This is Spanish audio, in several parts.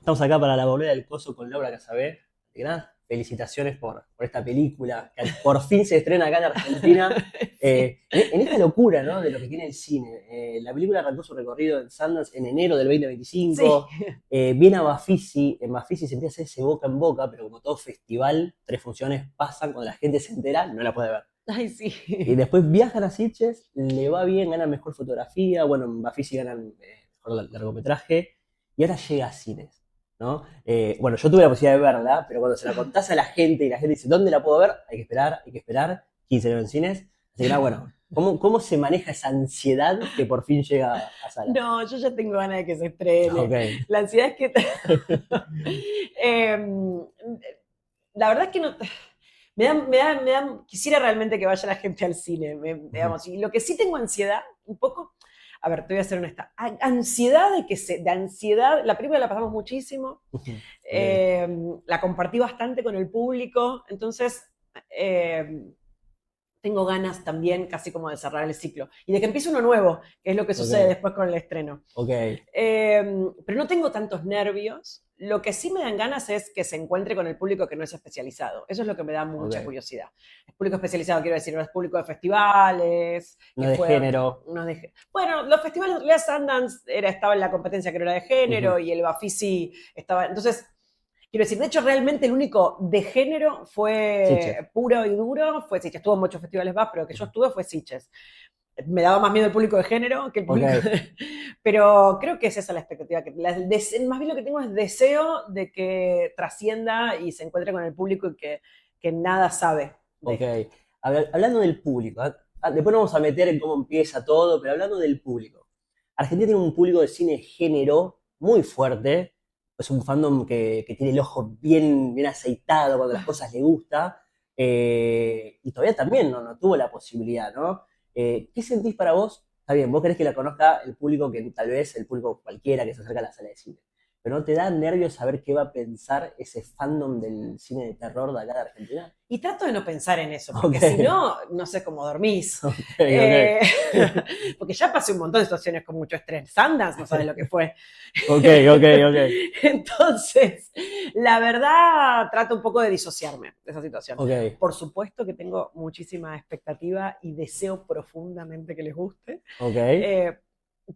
Estamos acá para la bolera del coso con Laura Casabé. Gran felicitaciones por esta película que por fin se estrena acá en Argentina. Sí, En esta locura, ¿no? De lo que tiene el cine. La película arrancó su recorrido en Sundance en enero del sí. 2025. Viene a Bafisi. En Bafisi se empieza a hacerse boca en boca, pero como todo festival, 3 funciones pasan, cuando la gente se entera, no la puede ver. Ay, sí. Y después viajan a Sitges, le va bien, ganan mejor fotografía, bueno, en Bafisi ganan mejor largometraje, y ahora llega a cines, ¿no? Bueno, yo tuve la posibilidad de verla, pero cuando se la contás a la gente y la gente dice, ¿dónde la puedo ver? Hay que esperar, 15 años en cines. Así que nada, bueno, ¿cómo se maneja esa ansiedad que por fin llega a salas? No, yo ya tengo ganas de que se estrene. Ok, La ansiedad es que... Em, la verdad es que no... Quisiera realmente que vaya la gente al cine, digamos. Y lo que sí tengo ansiedad, un poco, a ver, te voy a ser honesta, ansiedad de ansiedad, la película la pasamos muchísimo, ok, la compartí bastante con el público, entonces tengo ganas también casi como de cerrar el ciclo y de que empiece uno nuevo, que es lo que sucede ok, después con el estreno. ok, Pero no tengo tantos nervios. Lo que sí me dan ganas es que se encuentre con el público que no es especializado. Eso es lo que me da mucha ok. curiosidad. El público especializado, quiero decir, no es público de festivales, No que de fue... género. No de, bueno, los festivales, en realidad Sundance estaba en la competencia que no era de Ujú. género y el Bafisi estaba... Entonces, quiero decir, de hecho, realmente el único de género Sitges. fue puro y duro, fue Sitges. Estuvo en muchos festivales más, pero que yo Ujú. estuve fue Sitges. Me daba más miedo el público de género que el público Ok, Pero creo que es esa la expectativa. Más bien lo que tengo es deseo de que trascienda y se encuentre con el público y que nada sabe de ok. esto. Hablando del público, después nos vamos a meter en cómo empieza todo, pero hablando del público. Argentina tiene un público de cine género muy fuerte. Es un fandom que tiene el ojo bien aceitado cuando las cosas le gusta. Y todavía también no tuvo la posibilidad, ¿no? ¿Qué sentís para vos? Está bien, vos querés que la conozca el público que tal vez el público cualquiera que se acerca a la sala de cine. Pero ¿no te da nervios saber qué va a pensar ese fandom del cine de terror de acá de Argentina? Y trato de no pensar en eso, Ok, porque si no, no sé cómo dormís. ok, Eh, ok. porque ya pasé un montón de situaciones con mucho estrés. Sundance no sabes lo que fue. Ok, ok, ok. Entonces, la verdad, trato un poco de disociarme de esa situación. Ok, Por supuesto que tengo muchísima expectativa y deseo profundamente que les guste. ok, Eh,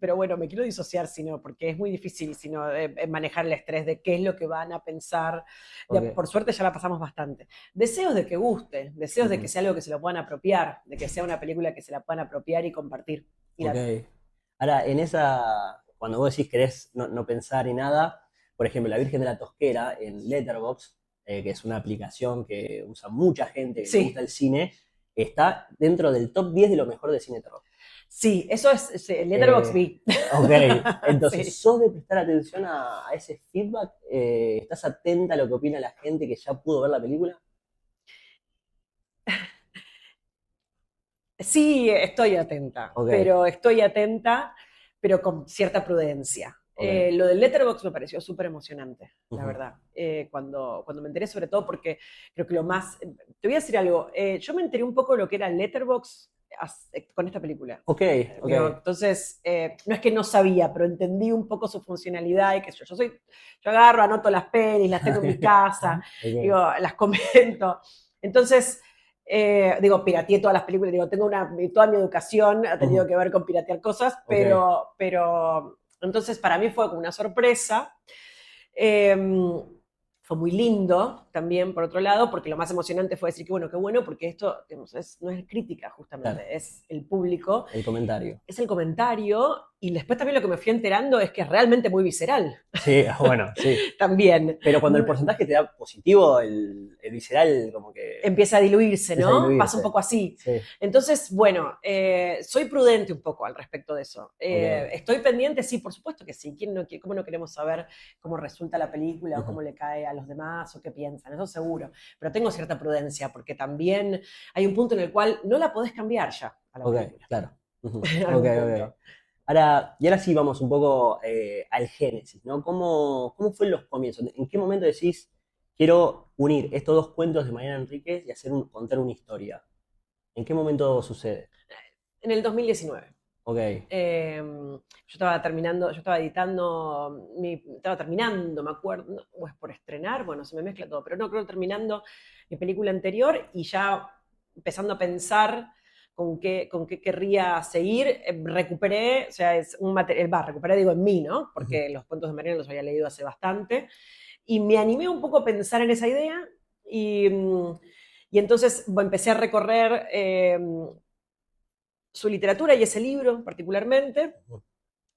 pero bueno, me quiero disociar, sino porque es muy difícil sino, manejar el estrés de qué es lo que van a pensar. ok. Por suerte ya la pasamos bastante. Deseos de que guste, deseos de que Ujú. sea algo que se lo puedan apropiar, de que sea una película que se la puedan apropiar y compartir. Y Ok. la, Ahora, cuando vos decís querés no pensar en nada, por ejemplo, La Virgen de la Tosquera en Letterboxd, que es una aplicación que usa mucha gente que le gusta sí, el cine, está dentro del top 10 de lo mejor de cine de terror. sí, eso es Letterboxd Eh, B. ok, entonces, Sí. ¿sos de prestar atención a ese feedback? ¿Estás atenta a lo que opina la gente que ya pudo ver la película? Sí, Ok, estoy atenta, pero con cierta prudencia. ok. Lo del Letterboxd me pareció súper emocionante, la Ujú. verdad. Cuando me enteré, sobre todo porque creo que lo más... Te voy a decir algo, yo me enteré un poco de lo que era Letterboxd con esta película. Ok, ok. Digo, entonces, no es que no sabía, pero entendí un poco su funcionalidad y que yo agarro, anoto las pelis, las tengo en mi casa, digo, Ok. las comento. Entonces, digo, pirateé todas las películas, digo, toda mi educación ha tenido Ujú. que ver con piratear cosas, Ok. pero entonces para mí fue como una sorpresa. Eh, Fue muy lindo también, por otro lado, porque lo más emocionante fue decir que bueno, qué bueno, porque esto digamos, no es crítica Claro, justamente, es el público, el comentario. es el comentario, y después también lo que me fui enterando es que es realmente muy visceral Sí, bueno, sí. también. Pero cuando el porcentaje te da positivo, el visceral como que Empieza a diluirse, empieza a ¿no? Pasa un diluirse. poco así. Sí, Entonces, bueno, soy prudente un poco al respecto de eso. ok. Estoy pendiente, sí, por supuesto que sí. ¿Cómo no queremos saber cómo resulta la película o Ujú, cómo le cae a los demás o qué piensan? Eso seguro. Pero tengo cierta prudencia porque también hay un punto en el cual no la podés cambiar ya a la ok, película. claro. Ujú, En ok, algún ok. punto. Ahora sí vamos un poco al génesis, ¿no? ¿Cómo fue en los comienzos? ¿En qué momento decís, quiero unir estos dos cuentos de Mariana Enríquez y contar una historia? ¿En qué momento sucede? En el 2019. Ok. Yo estaba editando, estaba terminando, me acuerdo, no, o es por estrenar, bueno, se me mezcla todo, pero no, creo terminando mi película anterior y ya empezando a pensar con qué querría seguir, recuperé, o sea, es un material, recuperé digo en mí, ¿no? Ujú. Porque los cuentos de Mariana los había leído hace bastante, y me animé un poco a pensar en esa idea y entonces empecé a recorrer su literatura y ese libro particularmente.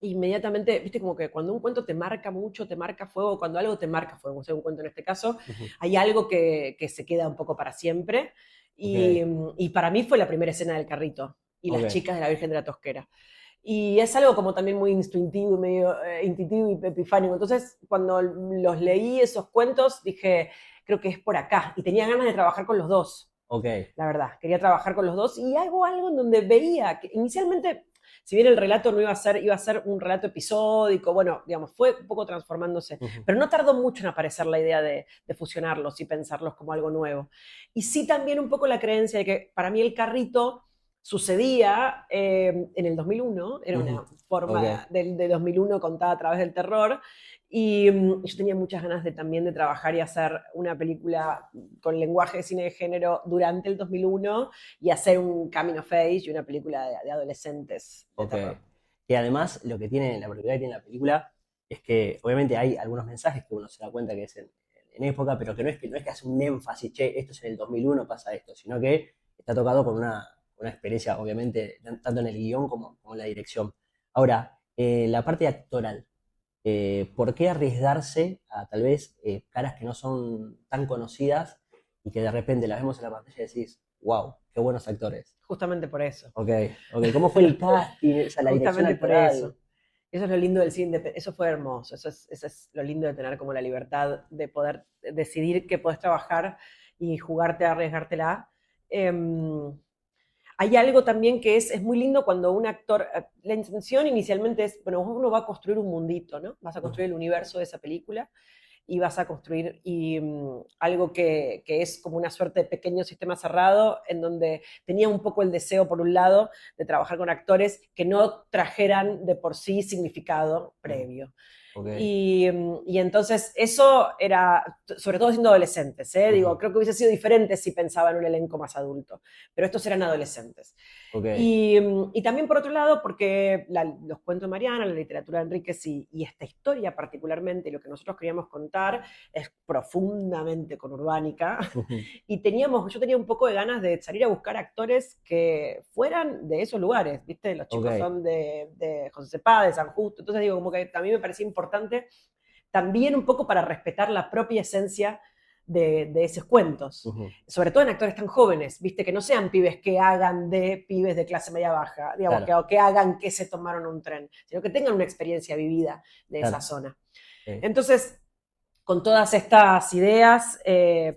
Inmediatamente, viste, como que cuando un cuento te marca mucho, te marca fuego, cuando algo te marca fuego, o sea, un cuento en este caso, Ujú. hay algo que se queda un poco para siempre. Y, Ok, y para mí fue la primera escena del carrito y las ok, chicas de la Virgen de la Tosquera. Y es algo como también muy instintivo, medio intuitivo y epifánico. Entonces, cuando los leí esos cuentos, dije, creo que es por acá. Y tenía ganas de trabajar con los dos, ok. la verdad. Quería trabajar con los dos y hago algo en donde veía que inicialmente, si bien el relato no iba a ser un relato episódico, bueno, digamos, fue un poco transformándose, Ujú. pero no tardó mucho en aparecer la idea de fusionarlos y pensarlos como algo nuevo. Y sí también un poco la creencia de que para mí el carrito sucedía en el 2001, era Ujú. una forma Ok, de 2001 contada a través del terror, y yo tenía muchas ganas de también de trabajar y hacer una película con lenguaje de cine de género durante el 2001 y hacer un coming of age y una película de adolescentes de ok. terror. Y además, lo que tiene, la propiedad que tiene la película es que obviamente hay algunos mensajes que uno se da cuenta que es en época, pero que no es que hace un énfasis, che, esto es en el 2001, pasa esto, sino que está tocado con una experiencia, obviamente, tanto en el guión como en la dirección. Ahora, la parte actoral. ¿Por qué arriesgarse a tal vez caras que no son tan conocidas y que de repente las vemos en la pantalla y decís, wow, qué buenos actores? Justamente por eso. Ok, ok. ¿Cómo fue el casting, o sea, la dirección Justamente por actoral? eso. Eso es lo lindo del cine, eso fue hermoso, eso es lo lindo de tener como la libertad de poder decidir que podés trabajar y jugarte a arriesgártela. Um, Hay algo también que es muy lindo cuando un actor, la intención inicialmente es, bueno, uno va a construir un mundito, ¿no? Vas a Ujú. construir el universo de esa película y vas a construir algo que es como una suerte de pequeño sistema cerrado en donde tenía un poco el deseo, por un lado, de trabajar con actores que no trajeran de por sí significado Ujú. previo. Ok. Y entonces eso era, sobre todo siendo adolescentes, ¿eh? Digo, Ujú. creo que hubiese sido diferente si pensaba en un elenco más adulto, pero estos eran adolescentes. Ok. Y también por otro lado, porque los cuentos de Mariana, la literatura de Enríquez y esta historia particularmente, lo que nosotros queríamos contar, es profundamente conurbánica. Ujú. Y yo tenía un poco de ganas de salir a buscar actores que fueran de esos lugares, ¿viste? Los chicos Ok. son de José Cepá, de San Justo, entonces digo, como que a mí me parecía importante también un poco para respetar la propia esencia de esos cuentos, Ujú. sobre todo en actores tan jóvenes, viste, que no sean pibes que hagan de pibes de clase media baja, digamos, Claro, que hagan que se tomaron un tren, sino que tengan una experiencia vivida de esa claro. zona. Ok. Entonces, con todas estas ideas,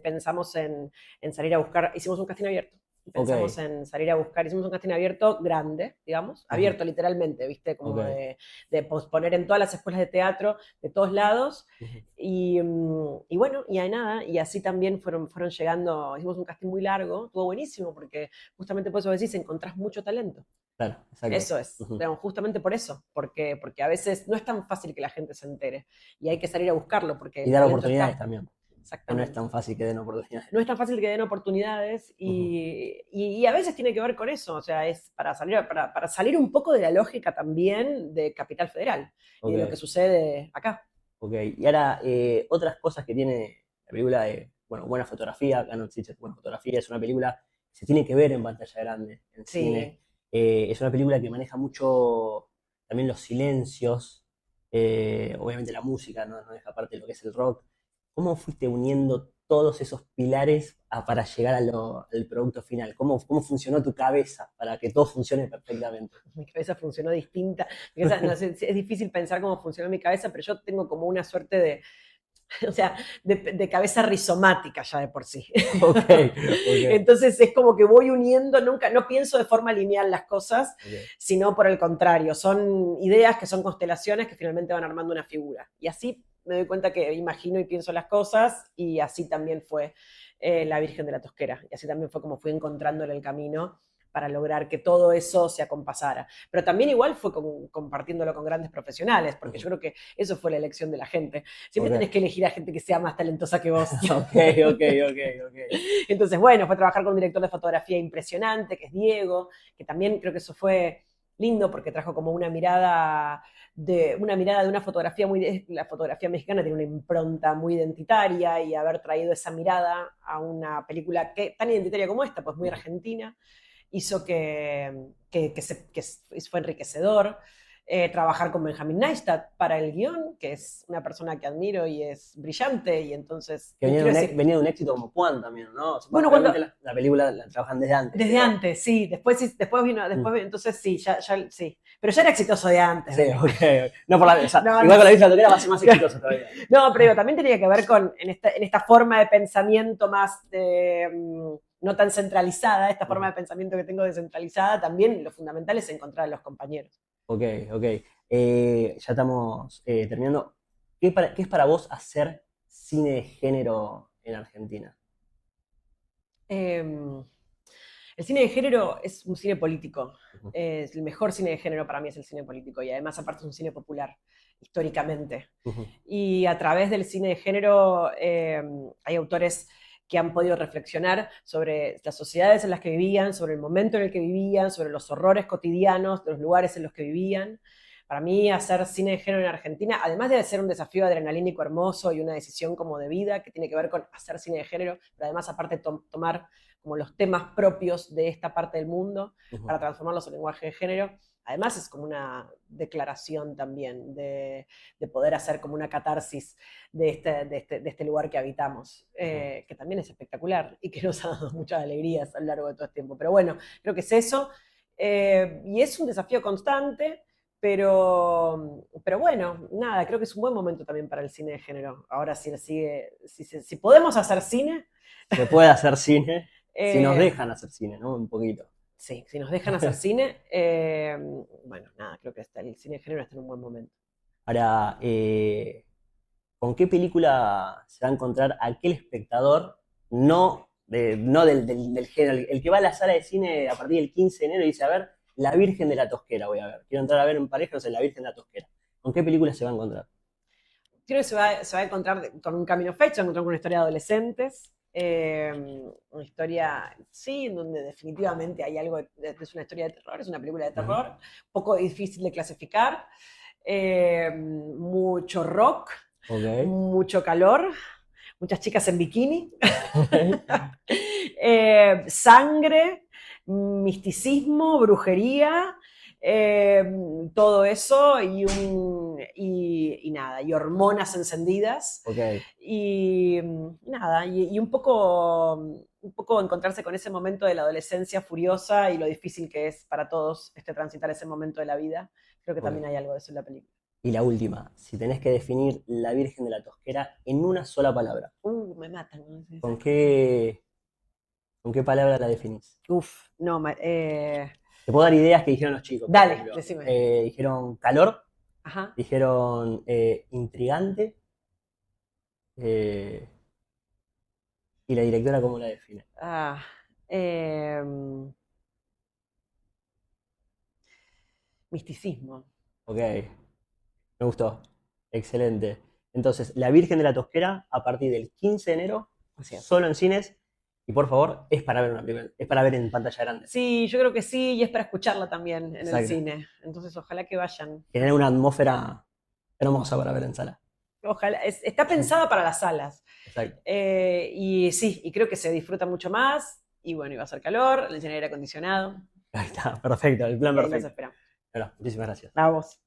pensamos en salir a buscar, hicimos un casting abierto. Pensamos Ok. en salir a buscar, hicimos un casting abierto grande, digamos, Ujú. abierto literalmente, ¿viste? Como Ok. de posponer en todas las escuelas de teatro de todos lados. Ujú. Y bueno, y hay nada, y así también fueron llegando, hicimos un casting muy largo, estuvo buenísimo, porque justamente por eso decís, encontrás mucho talento. Claro, exacto. Eso es, Ujú. digamos, justamente por eso, porque a veces no es tan fácil que la gente se entere y hay que salir a buscarlo porque Y el dar talento oportunidades está, también, que no es exactamente. tan fácil que den oportunidades. No es tan fácil que den oportunidades Ujú. y a veces tiene que ver con eso, o sea, es para salir un poco de la lógica también de Capital Federal y de lo que Ok. sucede acá. Ok, y ahora otras cosas que tiene la película de, bueno, buena fotografía, Canon Sitges, buena fotografía, es una película que se tiene que ver en pantalla grande, en cine. Sí, Es una película que maneja mucho también los silencios, obviamente la música, no deja aparte de lo que es el rock. ¿Cómo fuiste uniendo todos esos pilares para llegar al producto final? ¿Cómo funcionó tu cabeza para que todo funcione perfectamente? mi cabeza funcionó distinta. No sé, es difícil pensar cómo funcionó mi cabeza, pero yo tengo como una suerte de, o sea, de cabeza rizomática ya de por sí. Ok, ok, Entonces es como que voy uniendo, nunca, no pienso de forma lineal las cosas, ok. sino por el contrario, son ideas que son constelaciones que finalmente van armando una figura. Y así me doy cuenta que imagino y pienso las cosas y así también fue la Virgen de la Tosquera. Y así también fue como fui encontrándole el camino para lograr que todo eso se acompasara. Pero también igual fue compartiéndolo con grandes profesionales, porque yo creo que eso fue la elección de la gente. Siempre tenés que elegir a gente que sea más talentosa que vos. Ok. Entonces, bueno, fue trabajar con un director de fotografía impresionante, que es Diego, que también creo que eso fue lindo porque trajo como una mirada de una fotografía la fotografía mexicana tiene una impronta muy identitaria, y haber traído esa mirada a una película tan identitaria como esta, pues muy argentina, hizo que fue enriquecedor. Trabajar con Benjamin Neistat para el guión, que es una persona que admiro y es brillante, y entonces... Que venía de un éxito como Juan también, ¿no? O sea, Bueno, la película la trabajan desde antes. Desde antes, sí. Después vino, entonces sí, sí. Pero ya era exitoso de antes. Sí, ok. No, igual con la Isla Toquera va a ser más exitoso todavía. No, pero también tenía que ver en esta forma de pensamiento más no tan centralizada, esta forma de pensamiento que tengo descentralizada, también lo fundamental es encontrar a los compañeros. Ok. Ya estamos terminando. ¿Qué es para vos hacer cine de género en Argentina? El cine de género es un cine político. Es el mejor cine de género para mí es el cine político, y además aparte es un cine popular, históricamente. Y a través del cine de género hay autores que han podido reflexionar sobre las sociedades en las que vivían, sobre el momento en el que vivían, sobre los horrores cotidianos de los lugares en los que vivían. Para mí, hacer cine de género en Argentina, además de ser un desafío adrenalínico hermoso y una decisión como de vida que tiene que ver con hacer cine de género, pero además aparte tomar como los temas propios de esta parte del mundo para transformarlos en lenguaje de género. Además es como una declaración también de poder hacer como una catarsis de este lugar que habitamos, que también es espectacular y que nos ha dado muchas alegrías a lo largo de todo este tiempo. Pero bueno, creo que es eso. Y es un desafío constante, pero bueno, nada, creo que es un buen momento también para el cine de género. Ahora si podemos hacer cine... Se puede hacer cine, si nos dejan hacer cine, ¿no? Un poquito. Sí, si nos dejan hacer cine, bueno, nada, creo que el cine de género está en un buen momento. Ahora, ¿con qué película se va a encontrar aquel espectador, no del género, el que va a la sala de cine a partir del 15 de enero y dice, a ver, La Virgen de la Tosquera voy a ver, quiero entrar a ver en pareja, no sé, La Virgen de la Tosquera? ¿Con qué película se va a encontrar? Creo que se va a encontrar con Un Camino Fecho, se va a encontrar con una historia de adolescentes, una historia, sí, en donde definitivamente hay algo, es una historia de terror, es una película de terror, un poco difícil de clasificar, mucho rock, mucho calor, muchas chicas en bikini, sangre, misticismo, brujería, todo eso y nada, y hormonas encendidas. Y nada, y un poco encontrarse con ese momento de la adolescencia furiosa y lo difícil que es para todos transitar ese momento de la vida. Creo que también hay algo de eso en la película. Y la última, si tenés que definir La Virgen de la Tosquera en una sola palabra. Me matan. ¿No? ¿Con qué palabra la definís? No, Te puedo dar ideas que dijeron los chicos. Dale, decime. Dijeron calor, Ajá. dijeron intrigante, y la directora, ¿cómo la define? Misticismo. Ok, me gustó. Excelente. Entonces, La Virgen de la Tosquera, a partir del 15 de enero, solo en cines. Y por favor, es para ver es para ver en pantalla grande. Sí, yo creo que sí, y es para escucharla también en el cine. Entonces, ojalá que vayan. Genera una atmósfera hermosa para ver en sala. Ojalá, está pensada para las salas. Exacto. Y sí, y creo que se disfruta mucho más. Y bueno, iba a hacer calor, le tiene aire acondicionado. Ahí está, perfecto, el plan perfecto. Nos esperamos. Bueno, muchísimas gracias. A vos.